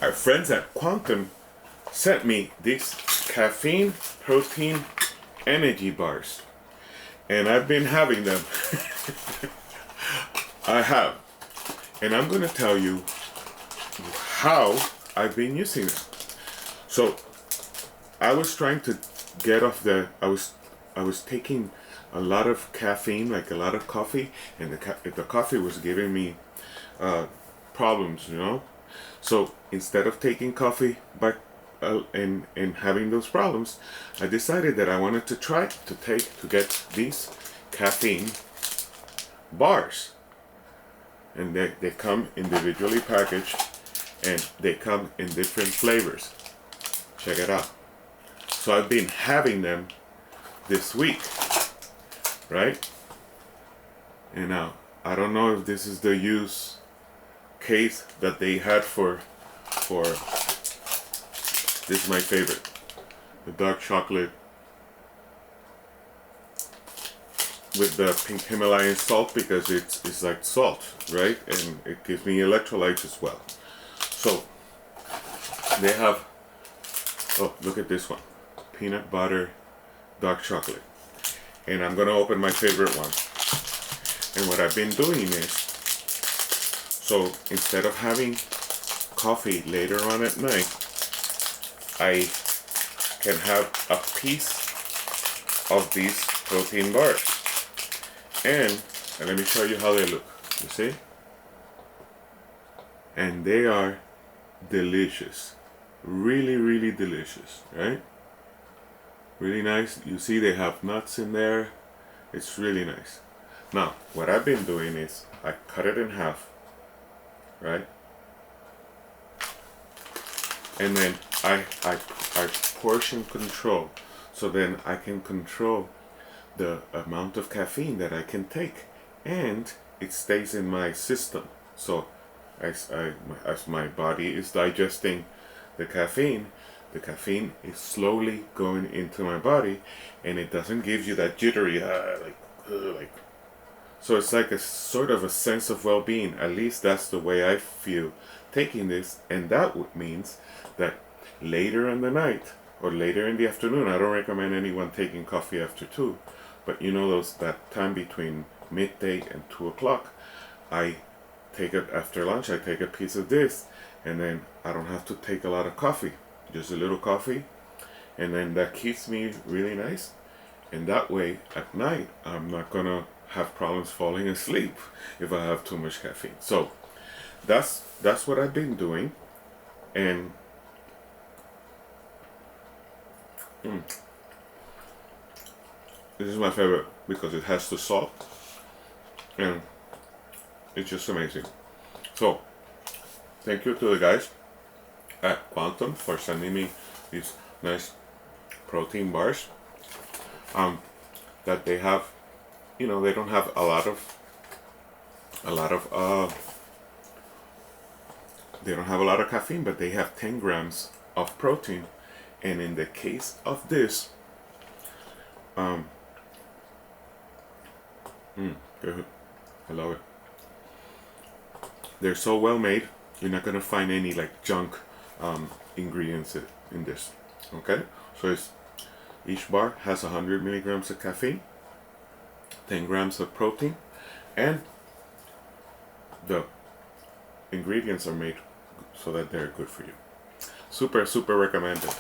our friends at Quantum sent me these caffeine protein energy bars, and I've been having them. I have, and I'm gonna tell you how I've been using them. So I was trying to get off I was taking a lot of caffeine, like a lot of coffee, and the coffee was giving me problems, you know. So instead of taking coffee and having those problems, I decided that I wanted to try to get these caffeine bars, and they come individually packaged, and they come in different flavors. Check it out. So I've been having them this week, right? And now I don't know if this is the use case that they had for this is my favorite, the dark chocolate with the pink Himalayan salt, because it's like salt, right? And it gives me electrolytes as well. So they have, oh, look at this one, peanut butter dark chocolate, and I'm gonna open my favorite one. And what I've been doing is, so instead of having coffee later on at night, I can have a piece of these protein bars, and let me show you how they look. You see, and they are delicious, really, really delicious, right? Really nice. You see they have nuts in there. It's really nice. Now what I've been doing is I cut it in half, right? And then I portion control, so then I can control the amount of caffeine that I can take, and it stays in my system. So as my body is digesting the caffeine is slowly going into my body, and it doesn't give you that jittery like. So it's like a sort of a sense of well-being. At least that's the way I feel taking this, and that means that later in the night or later in the afternoon, I don't recommend anyone taking coffee after 2, but you know, that time between midday and 2 o'clock, I take it after lunch. I take a piece of this, and then I don't have to take a lot of coffee, just a little coffee, and then that keeps me really nice. And that way at night I'm not gonna have problems falling asleep if I have too much caffeine. So that's what I've been doing, and this is my favorite because it has the salt, and it's just amazing. So thank you to the guys at Quantum for sending me these nice protein bars. That they have, you know, they don't have a lot of they don't have a lot of caffeine, but they have 10 grams of protein. And in the case of this, good. I love it. They're so well made. You're not gonna find any like junk ingredients in this. Okay, so each bar has 100 milligrams of caffeine, 10 grams of protein, and the ingredients are made so that they're good for you. Super, super recommended.